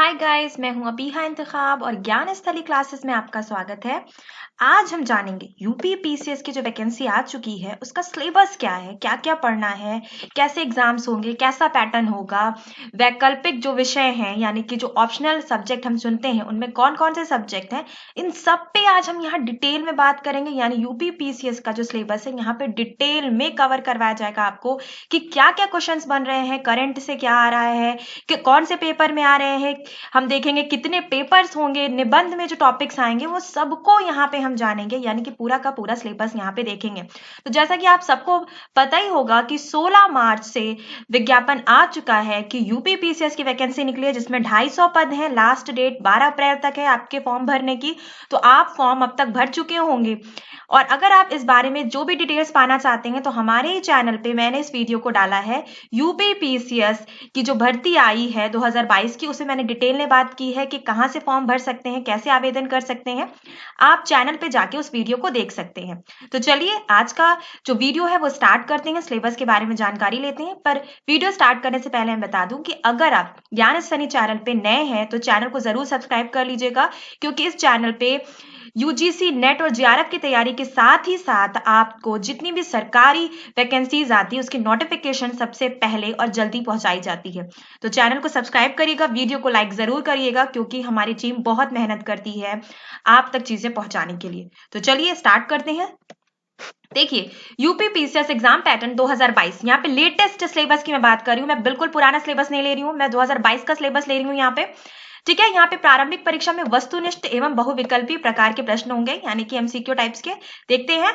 Hi guys, मैं हूं अबीहा इंतखाब और ज्ञान स्थली क्लासेस में आपका स्वागत है। आज हम जानेंगे यूपी पीसीएस की जो वैकेंसी आ चुकी है उसका सिलेबस क्या है, क्या क्या पढ़ना है, कैसे एग्जाम्स होंगे, कैसा पैटर्न होगा, वैकल्पिक जो विषय हैं यानी कि जो ऑप्शनल सब्जेक्ट हम चुनते हैं उनमें कौन कौन से सब्जेक्ट हैं, इन सब पे आज हम यहाँ डिटेल में बात करेंगे। यानी यूपी पीसीएस का जो सिलेबस है यहाँ पे डिटेल में कवर करवाया जाएगा आपको कि क्या क्या क्वेश्चन बन रहे हैं, करंट से क्या आ रहा है, कि कौन से पेपर में आ रहे हैं, हम देखेंगे कितने पेपर्स होंगे, निबंध में जो टॉपिक्स आएंगे वो सबको यहाँ पे हम जानेंगे। यानी कि पूरा का पूरा सिलेबस यहाँ पे देखेंगे। तो जैसा कि आप सबको पता ही होगा कि 16 मार्च से विज्ञापन आ चुका है कि यूपी पीसीएस की वैकेंसी निकली है जिसमें 250 पद हैं। लास्ट डेट 12 अप्रैल तक है आपके फॉर्म भरने की। तो आप फॉर्म अब तक भर चुके होंगे और अगर आप इस बारे में जो भी डिटेल्स पाना चाहते हैं तो हमारे ही चैनल पे मैंने इस वीडियो को डाला है। यूपी पीसीएस की जो भर्ती आई है 2022 की, उसे मैंने डिटेल में बात की है कि कहां से फॉर्म भर सकते हैं, कैसे आवेदन कर सकते हैं। आप चैनल पे जाके उस वीडियो को देख सकते हैं। तो चलिए आज का जो वीडियो है वो स्टार्ट करते हैं, सिलेबस के बारे में जानकारी लेते हैं। पर वीडियो स्टार्ट करने से पहले मैं बता दूं कि अगर आप ज्ञान स्थली चैनल पे नए हैं तो चैनल को जरूर सब्सक्राइब कर लीजिएगा, क्योंकि इस चैनल पे यूजीसी नेट और जेआरएफ की तैयारी के साथ ही साथ आपको जितनी भी सरकारी वैकेंसीज आती है उसकी नोटिफिकेशन सबसे पहले और जल्दी पहुंचाई जाती है। तो चैनल को सब्सक्राइब करिएगा, वीडियो को लाइक जरूर करिएगा, क्योंकि हमारी टीम बहुत मेहनत करती है आप तक चीजें पहुंचाने के लिए। तो चलिए स्टार्ट करते हैं। देखिए, यूपी पीसीएस एग्जाम पैटर्न 2022, यहाँ पे लेटेस्ट सिलेबस की मैं बात कर रही हूँ। मैं बिल्कुल पुराना सिलेबस नहीं ले रही हूँ, मैं 2022 का सिलेबस ले रही हूँ यहाँ पे। ठीक है, यहाँ पे प्रारंभिक परीक्षा में वस्तुनिष्ठ एवं बहुविकल्पी प्रकार के प्रश्न होंगे, यानी कि एमसीक्यू टाइप्स के। देखते हैं,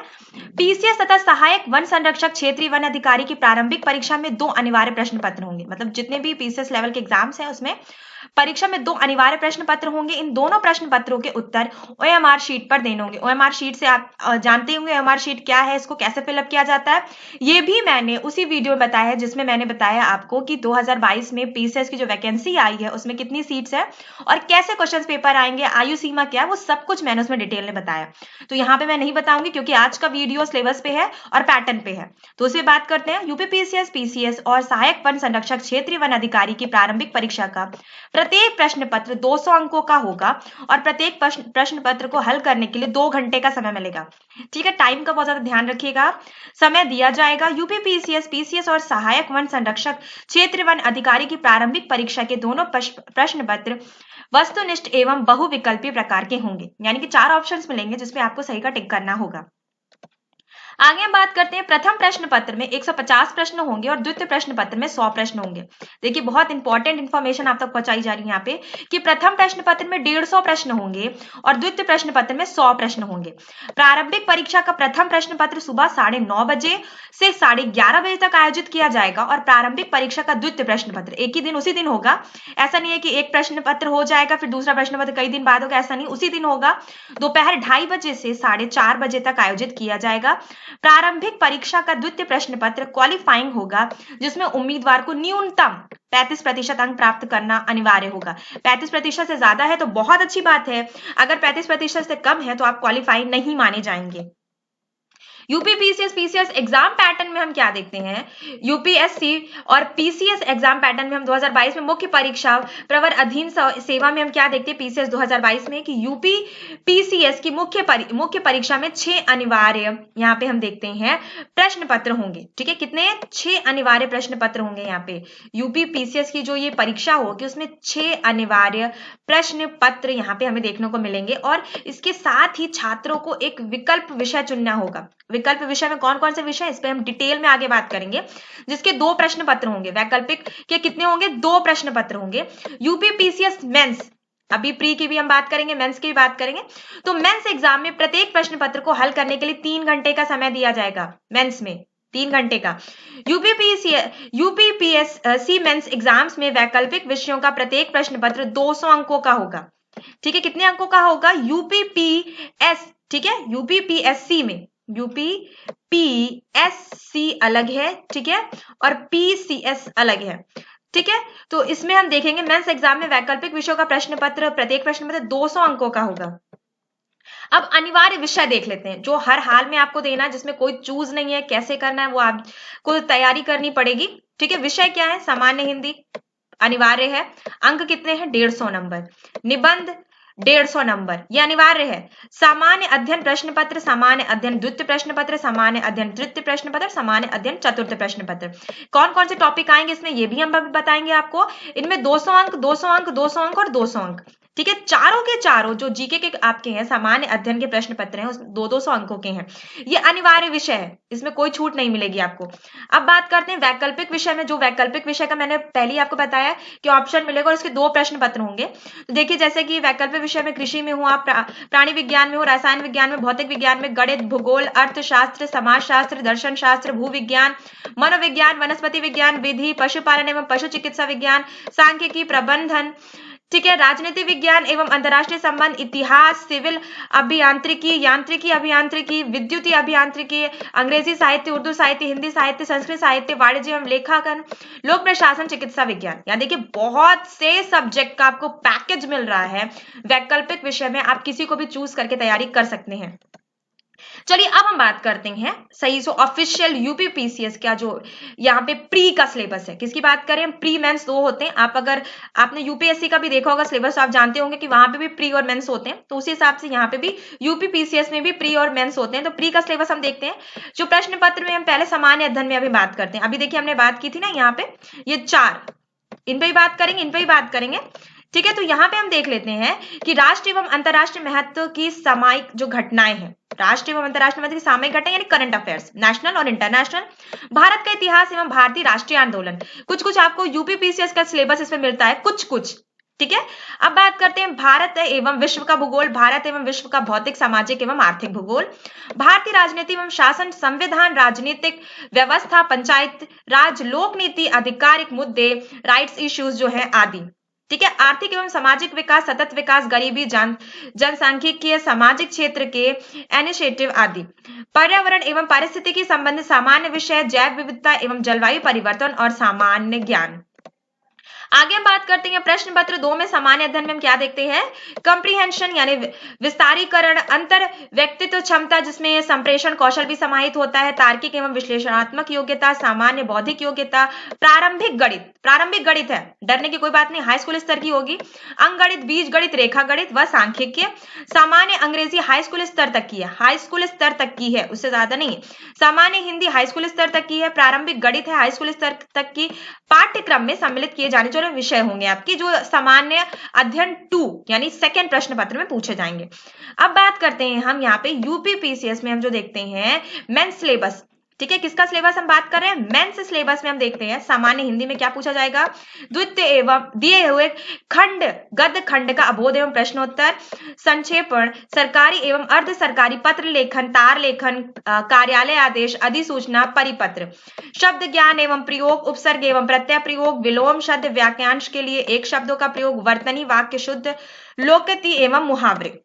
पीसीएस तथा सहायक वन संरक्षक क्षेत्रीय वन अधिकारी की प्रारंभिक परीक्षा में 2 अनिवार्य प्रश्न पत्र होंगे। मतलब जितने भी पीसीएस लेवल के एग्जाम्स हैं उसमें परीक्षा में 2 अनिवार्य प्रश्न पत्र होंगे। इन दोनों प्रश्न पत्रों के उत्तर ओएमआर शीट पर देने होंगे। ओएमआर शीट से आप जानते होंगे ओएमआर शीट क्या है, इसको कैसे फिलअप किया जाता है। ये भी मैंने उसी वीडियो में बताया है जिसमें मैंने बताया आपको कि 2022 में पीसीएस की जो वैकेंसी आई है उसमें कितनी सीट्स है और कैसे क्वेश्चन पेपर आएंगे, आयु सीमा क्या है, वो सब कुछ मैंने उसमें डिटेल में बताया। तो यहाँ पे मैं नहीं बताऊंगी क्योंकि आज का वीडियो सिलेबस पे है और पैटर्न पे है। तो उसे बात करते हैं। यूपी पीसीएस, पीसीएस और सहायक वन संरक्षक क्षेत्रीय वन अधिकारी की प्रारंभिक परीक्षा का प्रत्येक प्रश्न पत्र 200 अंकों का होगा और प्रत्येक प्रश्न पत्र को हल करने के लिए 2 घंटे का समय मिलेगा। ठीक है, टाइम का बहुत ज्यादा ध्यान रखिएगा। समय दिया जाएगा। यूपी पीसीएस, पीसीएस और सहायक वन संरक्षक क्षेत्रीय वन अधिकारी की प्रारंभिक परीक्षा के दोनों प्रश्न पत्र वस्तुनिष्ठ एवं बहुविकल्पी प्रकार के होंगे, यानी कि 4 ऑप्शंस मिलेंगे जिसमें आपको सही का टिक करना होगा। आगे हम बात करते हैं। प्रथम प्रश्न पत्र में 150 प्रश्न होंगे और द्वितीय प्रश्न पत्र में 100 प्रश्न होंगे। देखिए, बहुत इंपॉर्टेंट इंफॉर्मेशन आप तक पहुंचाई जा रही है यहाँ पे कि प्रथम प्रश्न पत्र में 150 प्रश्न होंगे और द्वितीय प्रश्न पत्र में 100 प्रश्न होंगे। प्रारंभिक परीक्षा का प्रथम प्रश्न पत्र सुबह 9:30 बजे से 11:30 बजे तक आयोजित किया जाएगा और प्रारंभिक परीक्षा का द्वितीय प्रश्न पत्र एक ही दिन उसी दिन होगा। ऐसा नहीं है कि एक प्रश्न पत्र हो जाएगा फिर दूसरा प्रश्न पत्र कई दिन बाद होगा, ऐसा नहीं, उसी दिन होगा। दोपहर 2:30 बजे से 4:30 बजे तक आयोजित किया जाएगा। प्रारंभिक परीक्षा का द्वितीय प्रश्न पत्र क्वालिफाइंग होगा, जिसमें उम्मीदवार को न्यूनतम 35% अंक प्राप्त करना अनिवार्य होगा। 35% से ज्यादा है तो बहुत अच्छी बात है, अगर 35% से कम है तो आप क्वालिफाई नहीं माने जाएंगे। UP PCS, PCS exam pattern में हम क्या देखते हैं, यूपीएससी और पीसीएस एग्जाम पैटर्न में हम 2022 में मुख्य परीक्षा प्रवर अधीन सेवा में हम क्या देखते हैं पीसीएस 2022 में कि यूपी पीसीएस की मुख्य परीक्षा में 6 अनिवार्य यहाँ पे हम देखते हैं प्रश्न पत्र होंगे। ठीक है, कितने, 6 अनिवार्य प्रश्न पत्र होंगे। यहाँ पे यूपी पीसीएस की जो ये परीक्षा होगी उसमें 6 अनिवार्य प्रश्न पत्र यहाँ पे हमें देखने को मिलेंगे और इसके साथ ही छात्रों को एक विकल्प विषय चुनना होगा। विकल्प विषय में कौन कौन से विषय, इस पे हम डिटेल में आगे बात करेंगे, जिसके 2 प्रश्न पत्र होंगे। वैकल्पिक के कितने होंगे, 2 प्रश्न पत्र होंगे। यूपी पीसीएस मेंस, अभी प्री की भी हम बात करेंगे, मेंस की भी बात करेंगे। तो मेंस एग्जाम में प्रत्येक प्रश्न पत्र को हल करने के लिए 3 घंटे का समय दिया जाएगा। मेंस में 3 घंटे का। यूपीपीएससी मेंस एग्जाम्स में वैकल्पिक विषयों का प्रत्येक प्रश्न पत्र 200 अंकों का होगा। ठीक है, कितने अंकों का होगा, यूपीपीएस, ठीक है, यूपीपीएससी में यूपीपीएससी अलग है, ठीक है, और पीसीएस अलग है। ठीक है, तो इसमें हम देखेंगे मेंस एग्जाम में वैकल्पिक विषयों का प्रश्न पत्र प्रत्येक प्रश्न पत्र 200 अंकों का होगा। अब अनिवार्य विषय देख लेते हैं जो हर हाल में आपको देना है, जिसमें कोई चूज नहीं है, कैसे करना है वो आपको तैयारी करनी पड़ेगी। ठीक है, विषय क्या है, सामान्य हिंदी, अनिवार्य है। अंक कितने हैं? 150 नंबर। निबंध 150 नंबर, ये अनिवार्य है। सामान्य अध्ययन प्रश्न पत्र, सामान्य अध्ययन द्वितीय प्रश्न पत्र, सामान्य अध्ययन तृतीय प्रश्न पत्र, सामान्य अध्ययन चतुर्थ प्रश्न पत्र। कौन कौन से टॉपिक आएंगे इसमें, ये भी हम अभी बताएंगे आपको। इनमें 200 अंक, 200 अंक, 200 अंक और 200 अंक, ठीक है। चारों के चारों जो जीके के आपके हैं, सामान्य अध्ययन के प्रश्न पत्र हैं, उसमें 200 अंकों के हैं। ये अनिवार्य विषय है, इसमें कोई छूट नहीं मिलेगी आपको। अब बात करते हैं वैकल्पिक विषय में। जो वैकल्पिक विषय का मैंने पहले ही आपको बताया कि ऑप्शन मिलेगा और इसके 2 प्रश्न पत्र होंगे। तो देखिए, जैसे कि वैकल्पिक विषय में कृषि में हो आप, प्राणी विज्ञान में हो, रसायन विज्ञान में, भौतिक विज्ञान में, गणित, भूगोल, अर्थशास्त्र, समाजशास्त्र, दर्शन शास्त्र, भूविज्ञान, मनोविज्ञान, वनस्पति विज्ञान, विधि, पशुपालन एवं पशु चिकित्सा विज्ञान, सांख्यिकी, प्रबंधन, ठीक है, राजनीति विज्ञान एवं अंतरराष्ट्रीय संबंध, इतिहास, सिविल अभियांत्रिकी, यांत्रिकी अभियांत्रिकी, विद्युतीय अभियांत्रिकी, अंग्रेजी साहित्य, उर्दू साहित्य, हिंदी साहित्य, संस्कृत साहित्य, वाणिज्य एवं लेखांकन, लोक प्रशासन, चिकित्सा विज्ञान। यानी देखिए बहुत से सब्जेक्ट का आपको पैकेज मिल रहा है वैकल्पिक विषय में। आप किसी को भी चूज करके तैयारी कर सकते हैं। चलिए अब हम बात करते हैं सही सो ऑफिशियल यूपी पीसीएस का जो यहाँ पे प्री का सिलेबस है। किसकी बात करें? प्री मेंस 2 होते हैं। आप अगर आपने यूपीएससी का भी देखा होगा सिलेबस, आप जानते होंगे कि वहां पे भी प्री और मेंस होते हैं। तो उसी हिसाब से यहाँ पे भी यूपी पीसीएस में भी प्री और मेंस होते हैं। तो प्री का सिलेबस हम देखते हैं। जो प्रश्न पत्र में हम पहले सामान्य अध्ययन में अभी बात करते हैं। अभी देखिए हमने बात की थी ना यहाँ पे, ये 4, इन पे ही बात करेंगे, इन पे ही बात करेंगे, ठीक है। तो यहाँ पे हम देख लेते हैं कि राष्ट्रीय एवं अंतरराष्ट्रीय महत्व की सामयिक जो घटनाएं हैं, राष्ट्रीय एवं अंतरराष्ट्रीय महत्व की सामयिक घटनाएं यानी करंट अफेयर्स, नेशनल और इंटरनेशनल, भारत का इतिहास एवं भारतीय राष्ट्रीय आंदोलन। कुछ कुछ आपको यूपी पीसीएस का सिलेबस इसमें मिलता है, कुछ कुछ, ठीक है। अब बात करते हैं भारत एवं विश्व का भूगोल, भारत एवं विश्व का भौतिक, सामाजिक एवं आर्थिक भूगोल, भारतीय राजनीति एवं शासन, संविधान, राजनीतिक व्यवस्था, पंचायत राज, लोक नीति, आधिकारिक मुद्दे, राइट्स इश्यूज जो है आदि, ठीक है। आर्थिक एवं सामाजिक विकास, सतत विकास, गरीबी, जनसांख्यिकीय, सामाजिक क्षेत्र के इनिशिएटिव आदि, पर्यावरण एवं पारिस्थितिकी संबंधित सामान्य विषय, जैव विविधता एवं जलवायु परिवर्तन और सामान्य ज्ञान। आगे हम बात करते हैं प्रश्न पत्र 2 में सामान्य अध्ययन में हम क्या देखते हैं? कंप्रीहेंशन यानी विस्तारीकरण, अंतर व्यक्तित्व क्षमता जिसमें संप्रेषण कौशल भी समाहित होता है, तार्किक एवं विश्लेषणात्मक योग्यता, सामान्य बौद्धिक योग्यता, प्रारंभिक गणित, प्रारंभिक गणित है, डरने की कोई बात नहीं, हाई स्कूल स्तर की होगी, अंकगणित, बीज गणित, रेखा गणित व सांख्यिकीय, सामान्य अंग्रेजी हाई स्कूल स्तर तक की है, हाई स्कूल स्तर तक की है, उससे ज्यादा नहीं, सामान्य हिंदी हाई स्कूल स्तर तक की है, प्रारंभिक गणित है हाई स्कूल स्तर तक की, पाठ्यक्रम में सम्मिलित किए जाने वाले विषय होंगे आपकी जो सामान्य अध्ययन 2 यानी सेकंड प्रश्न पत्र में पूछे जाएंगे। अब बात करते हैं हम यहाँ पे यूपी पीसीएस में हम जो देखते हैं मेंस सिलेबस, ठीक है। किसका सिलेबस हम बात कर रहे हैं? मेंस सिलेबस में हम देखते हैं सामान्य हिंदी में क्या पूछा जाएगा? द्वितीय एवं दिए हुए खंड गद्य खंड का अबोध एवं प्रश्नोत्तर, संक्षेपण, सरकारी एवं अर्ध सरकारी पत्र लेखन, तार लेखन, कार्यालय आदेश, अधिसूचना, परिपत्र, शब्द ज्ञान एवं प्रयोग, उपसर्ग एवं प्रत्यय प्रयोग, विलोम शब्द, वाक्यांश के लिए एक शब्दों का प्रयोग, वर्तनी वाक्य शुद्ध, लोकोक्ति एवं मुहावरे,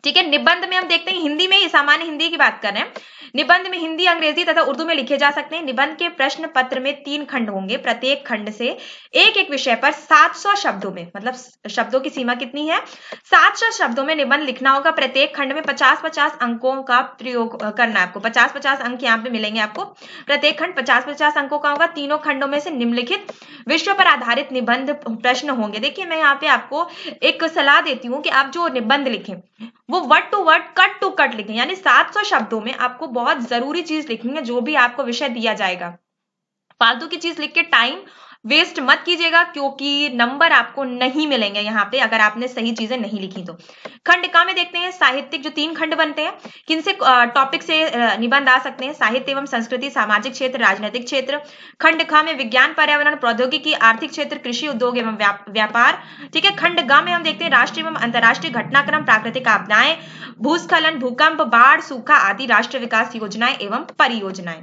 ठीक है। निबंध में हम देखते हैं हिंदी में, सामान्य हिंदी की बात कर रहे हैं। निबंध में हिंदी, अंग्रेजी तथा उर्दू में लिखे जा सकते हैं। निबंध के प्रश्न पत्र में 3 खंड होंगे, प्रत्येक खंड से एक एक विषय पर 700 शब्दों में, मतलब शब्दों की सीमा कितनी है? 700 शब्दों में निबंध लिखना होगा। प्रत्येक खंड में 50-50 अंकों का प्रयोग करना है आपको, 50-50 अंक यहाँ पे मिलेंगे आपको। प्रत्येक खंड 50-50 अंकों का होगा। तीनों खंडों में से निम्नलिखित विषयों पर आधारित निबंध प्रश्न होंगे। देखिए मैं यहाँ पे आपको एक सलाह देती हूँ कि आप जो निबंध लिखें वो word to word, cut to cut लिखें, यानी 700 शब्दों में आपको बहुत जरूरी चीज लिखनी है जो भी आपको विषय दिया जाएगा। फालतू की चीज लिख के टाइम वेस्ट मत कीजिएगा क्योंकि नंबर आपको नहीं मिलेंगे यहाँ पे अगर आपने सही चीजें नहीं लिखी तो। खंड का में देखते हैं साहित्यिक, जो 3 खंड बनते हैं, किन से टॉपिक से निबंध आ सकते हैं? साहित्य एवं संस्कृति, सामाजिक क्षेत्र, राजनीतिक क्षेत्र। खंड ख में विज्ञान, पर्यावरण, प्रौद्योगिकी, आर्थिक क्षेत्र, कृषि, उद्योग एवं व्यापार, ठीक है। खंड ग में हम देखते हैं राष्ट्रीय एवं अंतरराष्ट्रीय घटनाक्रम, प्राकृतिक आपदाएं, भूस्खलन, भूकंप, बाढ़, सूखा आदि, राष्ट्रीय विकास योजनाएं एवं परियोजनाएं।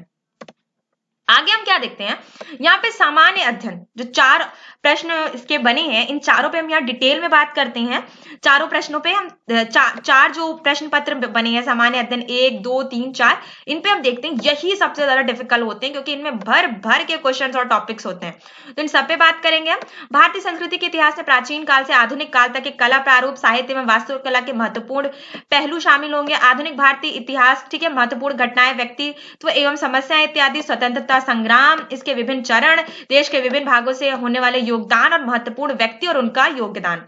आगे हम क्या देखते हैं? यहाँ पे सामान्य अध्ययन जो 4 प्रश्न इसके बने हैं, इन चारों पे हम यहाँ डिटेल में बात करते हैं। चारों प्रश्नों पे हम चार जो प्रश्न पत्र बने हैं सामान्य अध्ययन 1, 2, 3, 4, इन पे हम देखते हैं यही सबसे ज्यादा डिफिकल्ट होते हैं क्योंकि इनमें भर भर के क्वेश्चंस और टॉपिक्स होते हैं। तो इन सब पे बात करेंगे हम। भारतीय संस्कृति के इतिहास में प्राचीन काल से आधुनिक काल तक के कला प्रारूप, साहित्य एवं वास्तुकला के महत्वपूर्ण पहलू शामिल होंगे। आधुनिक भारतीय इतिहास, ठीक है, महत्वपूर्ण घटनाएं, व्यक्तित्व एवं समस्याएं इत्यादि, स्वतंत्रता स्वतंत्रता संग्राम, इसके विभिन्न चरण, देश के विभिन्न भागों से होने वाले योगदान और महत्वपूर्ण व्यक्ति और उनका योगदान,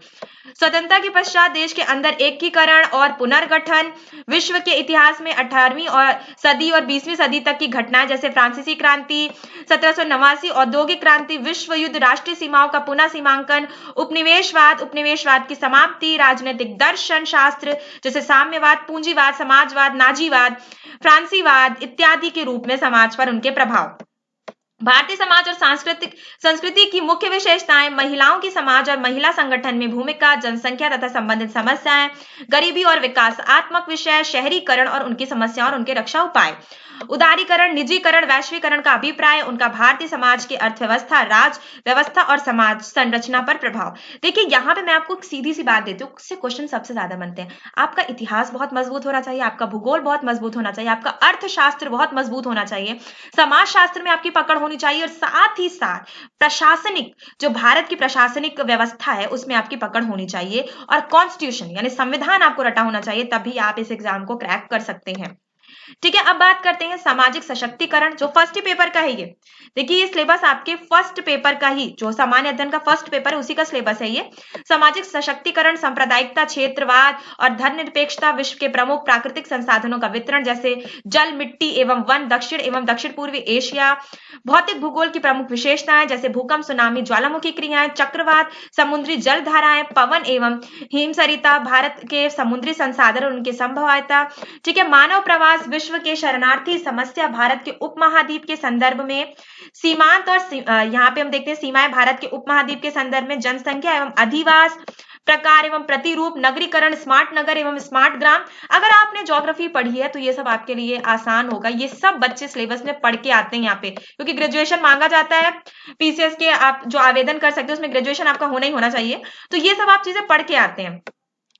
स्वतंत्रता के पश्चात देश के अंदर एकीकरण और पुनर्गठन, विश्व के इतिहास में 18वीं और सदी और 20वीं सदी तक की घटनाएं जैसे फ्रांसीसी क्रांति, 1789 औद्योगिक क्रांति, विश्व युद्ध, राष्ट्रीय सीमाओं का पुनः सीमांकन, उपनिवेशवाद की समाप्ति, राजनीतिक दर्शन शास्त्र जैसे साम्यवाद, पूंजीवाद, समाजवाद, नाजीवाद, फ्रांसीवाद इत्यादि के रूप में समाज पर उनके प्रभाव। भारतीय समाज और संस्कृति की मुख्य विशेषताएं, महिलाओं की समाज और महिला संगठन में भूमिका, जनसंख्या तथा संबंधित समस्याएं, गरीबी और विकासात्मक विषय, शहरीकरण और उनकी समस्याओं और उनके रक्षा उपाय, उदारीकरण, निजीकरण, वैश्वीकरण का अभिप्राय, उनका भारतीय समाज की अर्थव्यवस्था, राज व्यवस्था और समाज संरचना पर प्रभाव। देखिए यहाँ पे मैं आपको सीधी सी बात देती हूँ, उससे क्वेश्चन सबसे ज्यादा बनते हैं। आपका इतिहास बहुत मजबूत होना चाहिए, आपका भूगोल बहुत मजबूत होना चाहिए, आपका अर्थशास्त्र बहुत मजबूत होना चाहिए, समाज शास्त्र में आपकी पकड़ होनी चाहिए, और साथ ही साथ प्रशासनिक, जो भारत की प्रशासनिक व्यवस्था है उसमें आपकी पकड़ होनी चाहिए, और कॉन्स्टिट्यूशन यानी संविधान आपको रटा होना चाहिए, तभी आप इस एग्जाम को क्रैक कर सकते हैं। ठीक है, अब बात करते हैं सामाजिक सशक्तिकरण, जो फर्स्ट पेपर का है। ये देखिए, ये सिलेबस आपके फर्स्ट पेपर का ही, जो सामान्य अध्ययन का फर्स्ट पेपर है उसी का सिलेबस है ये। सामाजिक सशक्तिकरण, सांप्रदायिकता, क्षेत्रवाद और धर्मनिरपेक्षता, विश्व के प्रमुख प्राकृतिक संसाधनों का वितरण जैसे जल, मिट्टी एवं वन, दक्षिण एवं दक्षिण पूर्वी एशिया, भौतिक भूगोल की प्रमुख विशेषताएं जैसे भूकंप, सुनामी, ज्वालामुखी क्रियाएं, चक्रवात, समुद्री जल धाराएं, पवन एवं हिमसरिता, भारत के समुद्री संसाधन और उनकी संभाव्यता। ठीक है, मानव प्रवास, विश्व के शरणार्थी समस्या, भारत के उपमहाद्वीप के संदर्भ में सीमांत, और यहाँ पे हम देखते हैं सीमाएं भारत के उपमहाद्वीप के संदर्भ में, जनसंख्या एवं अधिवास, प्रकार एवं प्रतिरूप, नगरीकरण, स्मार्ट नगर एवं स्मार्ट ग्राम। अगर आपने ज्योग्राफी पढ़ी है तो ये सब आपके लिए आसान होगा, ये सब बच्चे सिलेबस में पढ़ के आते हैं यहाँ पे, क्योंकि ग्रेजुएशन मांगा जाता है पीसीएस के, आप जो आवेदन कर सकते हो उसमें ग्रेजुएशन आपका होना ही होना चाहिए, तो ये सब आप चीजें पढ़ के आते हैं।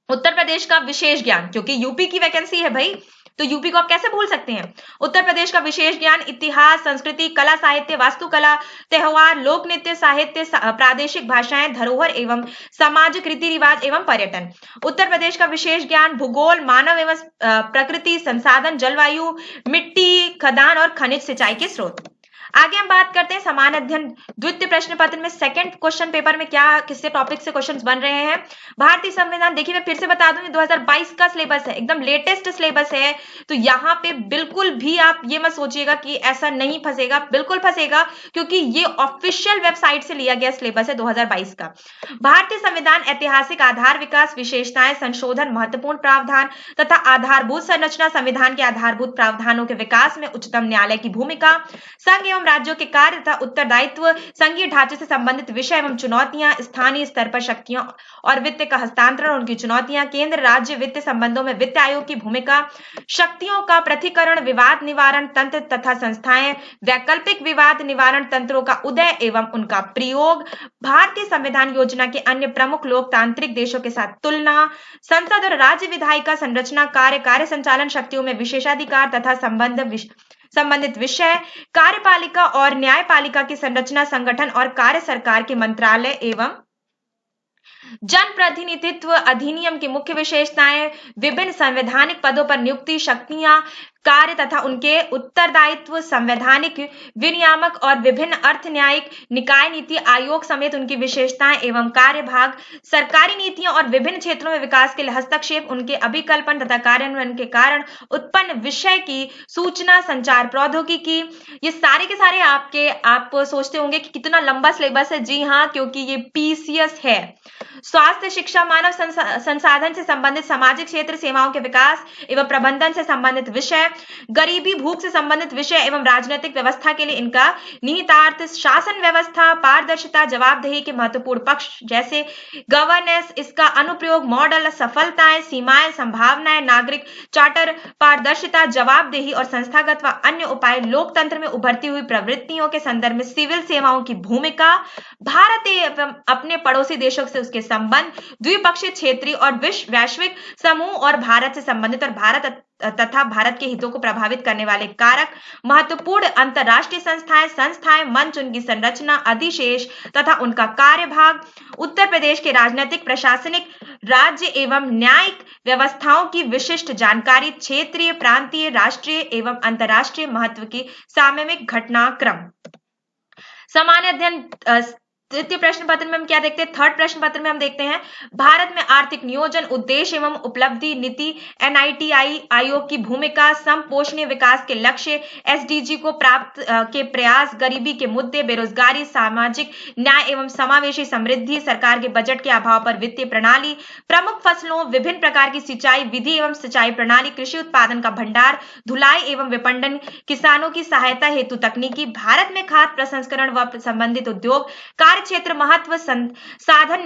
उत्तर प्रदेश का विशेष ज्ञान, क्योंकि यूपी की वैकेंसी है भाई, तो यूपी को आप कैसे भूल सकते हैं। उत्तर प्रदेश का विशेष ज्ञान, इतिहास, संस्कृति, कला, साहित्य, वास्तुकला, त्योहार, लोक नृत्य, साहित्य, प्रादेशिक भाषाएं, धरोहर एवं सामाजिक रीति रिवाज एवं पर्यटन। उत्तर प्रदेश का विशेष ज्ञान, भूगोल, मानव एवं प्रकृति संसाधन, जलवायु, मिट्टी, खदान और खनिज सिंचाई के स्रोत। आगे हम बात करते हैं सामान्य अध्ययन द्वितीय प्रश्न पत्र में सेकंड क्वेश्चन पेपर में क्या किससे टॉपिक से क्वेश्चंस बन रहे हैं। भारतीय संविधान, देखिए मैं फिर से बता दूं, 2022 का सिलेबस है, एकदम लेटेस्ट सिलेबस है, तो यहाँ पे बिल्कुल भी आप ये मत सोचिएगा कि ऐसा नहीं फंसेगा, बिल्कुल फंसेगा, क्योंकि ये ऑफिशियल वेबसाइट से लिया गया सिलेबस है 2022 का। भारतीय संविधान, ऐतिहासिक आधार, विकास, विशेषताएं, संशोधन, महत्वपूर्ण प्रावधान तथा आधारभूत संरचना, संविधान के आधारभूत प्रावधानों के विकास में उच्चतम न्यायालय की भूमिका, संघ एवं राज्यों के कार्य तथा उत्तरदायित्व, संघीय ढांचे से संबंधित विषय एवं चुनौतियां, स्थानीय स्तर पर शक्तियों और वित्त का हस्तांतरण, उनकी चुनौतियां, केंद्र राज्य वित्त संबंधों में वित्त आयोग की भूमिका, शक्तियों का पृथक्करण, विवाद निवारण तंत्र तथा संस्थाएं, वैकल्पिक विवाद निवारण तंत्रों का उदय एवं उनका प्रयोग, भारतीय संविधान योजना के अन्य प्रमुख लोकतांत्रिक देशों के साथ तुलना, संसद और राज्य विधायिका संरचना, कार्य संचालन शक्तियों में विशेषाधिकार तथा संबंधित विषय, कार्यपालिका और न्यायपालिका की संरचना, संगठन और कार्य, सरकार के मंत्रालय एवं जन प्रतिनिधित्व अधिनियम की मुख्य विशेषताएं, विभिन्न संवैधानिक पदों पर नियुक्ति, शक्तियां, कार्य तथा उनके उत्तरदायित्व, संवैधानिक विनियामक और विभिन्न अर्थ न्यायिक निकाय, नीति आयोग समेत उनकी विशेषताएं एवं कार्यभाग, सरकारी नीतियों और विभिन्न क्षेत्रों में विकास के लिए हस्तक्षेप, उनके अभिकल्पन तथा कार्यान्वयन के कारण उत्पन्न विषय की सूचना संचार प्रौद्योगिकी। ये सारे के सारे आप सोचते होंगे कि कितना लंबा सिलेबस है। जी हाँ, क्योंकि ये पीसीएस है। स्वास्थ्य, शिक्षा, मानव संसाधन से संबंधित सामाजिक क्षेत्र, सेवाओं के विकास एवं प्रबंधन से संबंधित विषय, गरीबी, भूख से संबंधित विषय एवं राजनीतिक व्यवस्था के लिए इनका निहितार्थ, शासन व्यवस्था, पारदर्शिता, जवाबदेही के महत्वपूर्ण पक्ष जैसे गवर्नेंस, इसका अनुप्रयोग, मॉडल, सफलताएं, सीमाएं, संभावनाएं, नागरिक चार्टर, पारदर्शिता, जवाबदेही और संस्थागत व अन्य उपाय, लोकतंत्र में उभरती हुई प्रवृत्तियों के संदर्भ में सिविल सेवाओं की भूमिका, भारत एवं अपने पड़ोसी देशों से उसके संबंध, द्विपक्षीय, क्षेत्रीय और वैश्विक समूह और भारत से संबंधित और भारत तथा भारत के हितों को प्रभावित करने वाले कारक, महत्वपूर्ण अंतर्राष्ट्रीय संस्थाएं, मंच, उनकी संरचना, अधिशेष तथा उनका कार्यभाग, उत्तर प्रदेश के राजनीतिक, प्रशासनिक, राज्य एवं न्यायिक व्यवस्थाओं की विशिष्ट जानकारी, क्षेत्रीय, प्रांतीय, राष्ट्रीय एवं अंतर्राष्ट्रीय महत्व की सामयिक घटनाक्रम। सामान्य अध्ययन तृतीय प्रश्न पत्र में हम क्या देखते हैं? थर्ड प्रश्न पत्र में हम देखते हैं भारत में आर्थिक नियोजन, उद्देश्य एवं उपलब्धि, नीति, एनआईटीआई आयोग की भूमिका, समपोषणीय विकास के लक्ष्य, एसडीजी को प्राप्त के प्रयास, गरीबी के मुद्दे, बेरोजगारी, सामाजिक न्याय एवं समावेशी समृद्धि, सरकार के बजट के अभाव पर वित्तीय प्रणाली, प्रमुख फसलों, विभिन्न प्रकार की सिंचाई विधि एवं सिंचाई प्रणाली, कृषि उत्पादन का भंडार, धुलाई एवं विपणन, किसानों की सहायता हेतु तकनीकी, भारत में खाद्य प्रसंस्करण व संबंधित उद्योग, क्षेत्र महत्व, साधन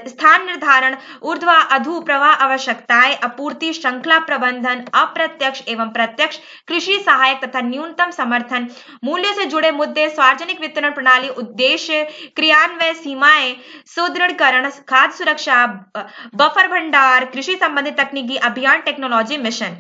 स्थान निर्धारण, ऊर्ध्व अधू प्रवाह आवश्यकताएं, आपूर्ति श्रृंखला प्रबंधन, अप्रत्यक्ष एवं प्रत्यक्ष कृषि सहायक तथा न्यूनतम समर्थन मूल्य से जुड़े मुद्दे, सार्वजनिक वितरण प्रणाली, उद्देश्य, क्रियान्वयन, सीमाएं, सुदृढ़ीकरण, खाद्य सुरक्षा, बफर भंडार, कृषि संबंधित तकनीकी अभियान, टेक्नोलॉजी मिशन।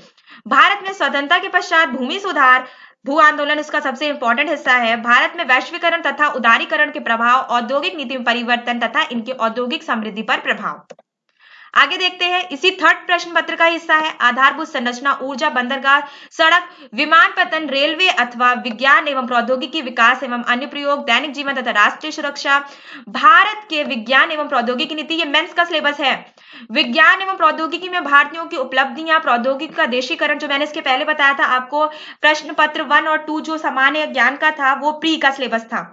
भारत में स्वतंत्रता के पश्चात भूमि सुधार, भू आंदोलन इसका सबसे इंपॉर्टेंट हिस्सा है। भारत में वैश्वीकरण तथा उदारीकरण के प्रभाव, औद्योगिक नीति में परिवर्तन तथा इनके औद्योगिक समृद्धि पर प्रभाव। आगे देखते हैं, इसी थर्ड प्रश्न पत्र का हिस्सा है आधारभूत संरचना, ऊर्जा, बंदरगाह, सड़क, विमानपत्तन, रेलवे अथवा विज्ञान एवं प्रौद्योगिकी विकास एवं अन्य प्रयोग, दैनिक जीवन तथा राष्ट्रीय सुरक्षा। भारत के विज्ञान एवं प्रौद्योगिकी नीति, ये मेंस का सिलेबस है। विज्ञान एवं प्रौद्योगिकी में भारतीयों की उपलब्धियां, प्रौद्योगिकी का देशीकरण, जो मैंने इसके पहले बताया था आपको, प्रश्न पत्र 1 और 2 जो सामान्य ज्ञान का था वो प्री का सिलेबस था।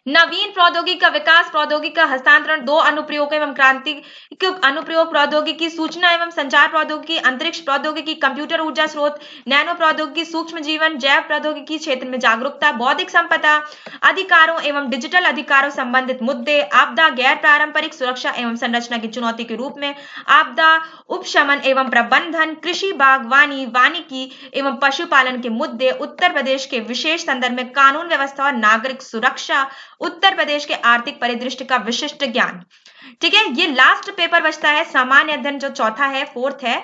नवीन प्रौद्योगिकी का विकास, प्रौद्योगिकी का हस्तांतरण, दो अनुप्रयोग एवं क्रांति अनुप्रयोग प्रौद्योगिकी, सूचना एवं संचार प्रौद्योगिकी, अंतरिक्ष प्रौद्योगिकी, कंप्यूटर ऊर्जा स्रोत, नैनो प्रौद्योगिकी, सूक्ष्म जीवन, जैव प्रौद्योगिकी क्षेत्र में जागरूकता, बौद्धिक संपदा अधिकारों एवं डिजिटल अधिकारों संबंधित मुद्दे, आपदा, गैर पारंपरिक सुरक्षा एवं संरचना की चुनौती के रूप में, आपदा उपशमन एवं प्रबंधन, कृषि, बागवानी, वानिकी एवं पशुपालन के मुद्दे, उत्तर प्रदेश के विशेष संदर्भ में कानून व्यवस्था और नागरिक सुरक्षा, उत्तर प्रदेश के आर्थिक परिदृश्य का विशिष्ट ज्ञान। ठीक है, ये लास्ट पेपर बचता है सामान्य अध्ययन जो चौथा है, फोर्थ है।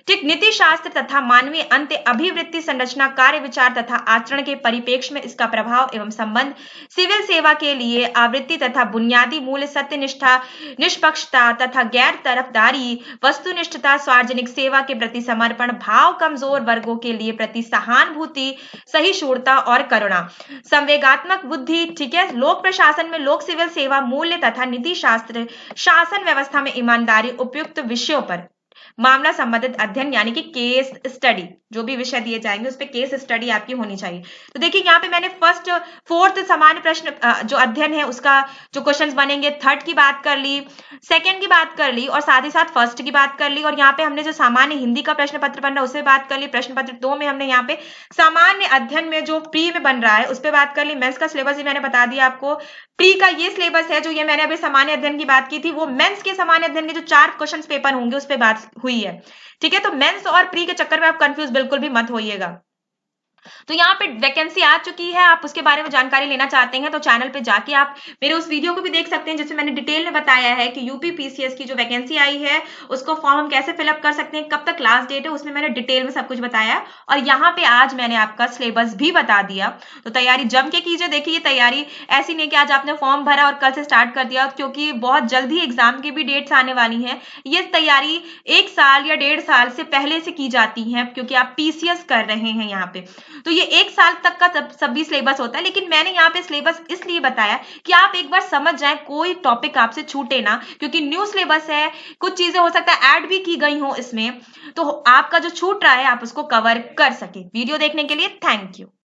ठीक, नीति शास्त्र तथा मानवीय अंत्य, अभिवृत्ति, संरचना, कार्य, विचार तथा आचरण के परिप्रेक्ष्य में इसका प्रभाव एवं संबंध, सिविल सेवा के लिए आवृत्ति तथा बुनियादी मूल्य, सत्यनिष्ठा, निष्पक्षता तथा गैर तरफदारी, वस्तुनिष्ठता, सार्वजनिक सेवा के प्रति समर्पण भाव, कमजोर वर्गों के लिए प्रति सहानुभूति, सहिष्णुता और करुणा, संवेगात्मक बुद्धि। ठीक है, लोक प्रशासन में लोक सिविल सेवा मूल्य तथा नीति शास्त्र, शासन व्यवस्था में ईमानदारी, उपयुक्त विषयों पर मामला संबंधित अध्ययन यानी कि केस स्टडी, जो भी विषय दिए जाएंगे उस पे केस स्टडी आपकी होनी चाहिए। तो देखिए यहाँ पे मैंने फर्स्ट फोर्थ सामान्य प्रश्न जो अध्ययन है उसका जो क्वेश्चंस बनेंगे, थर्ड की बात कर ली, सेकंड की बात कर ली और साथ ही साथ फर्स्ट की बात कर ली, और यहाँ पे हमने जो सामान्य हिंदी का प्रश्न पत्र बन रहा है उससे बात कर ली। प्रश्न पत्र 2 में हमने यहाँ पे सामान्य अध्ययन में जो प्री में बन रहा है उस पर बात कर ली। मेंस का सिलेबस भी मैंने बता दिया आपको। प्री का ये सिलेबस है जो ये मैंने अभी सामान्य अध्ययन की बात की थी, वो मेंस के सामान्य अध्ययन के जो 4 क्वेश्चन पेपर होंगे उस पर बात हुई है। ठीक है, तो मेंस और प्री के चक्कर में आप कंफ्यूज बिल्कुल भी मत होइएगा। तो यहाँ पे वैकेंसी आ चुकी है, आप उसके बारे में जानकारी लेना चाहते हैं तो चैनल पे जाके आप मेरे उस वीडियो को भी देख सकते हैं जिसमें मैंने डिटेल में बताया है कि यूपी पीसीएस की जो वैकेंसी आई है उसको फॉर्म हम कैसे फिलअप कर सकते हैं, कब तक लास्ट डेट है, उसमें मैंने डिटेल में सब कुछ बताया। और यहाँ पे आज मैंने आपका सिलेबस भी बता दिया, तो तैयारी जम के कीजिए। देखिए ये तैयारी ऐसी नहीं कि आज आपने फॉर्म भरा और कल से स्टार्ट कर दिया, क्योंकि बहुत जल्दी एग्जाम की भी डेट्स आने वाली है। ये तैयारी 1 साल या 1.5 साल से पहले से की जाती है, क्योंकि आप पीसीएस कर रहे हैं यहाँ पे, तो ये 1 साल तक का सभी सिलेबस होता है। लेकिन मैंने यहाँ पे सिलेबस इसलिए बताया कि आप एक बार समझ जाएं, कोई टॉपिक आपसे छूटे ना, क्योंकि न्यू सिलेबस है, कुछ चीजें हो सकता है ऐड भी की गई हो इसमें, तो आपका जो छूट रहा है आप उसको कवर कर सके। वीडियो देखने के लिए थैंक यू।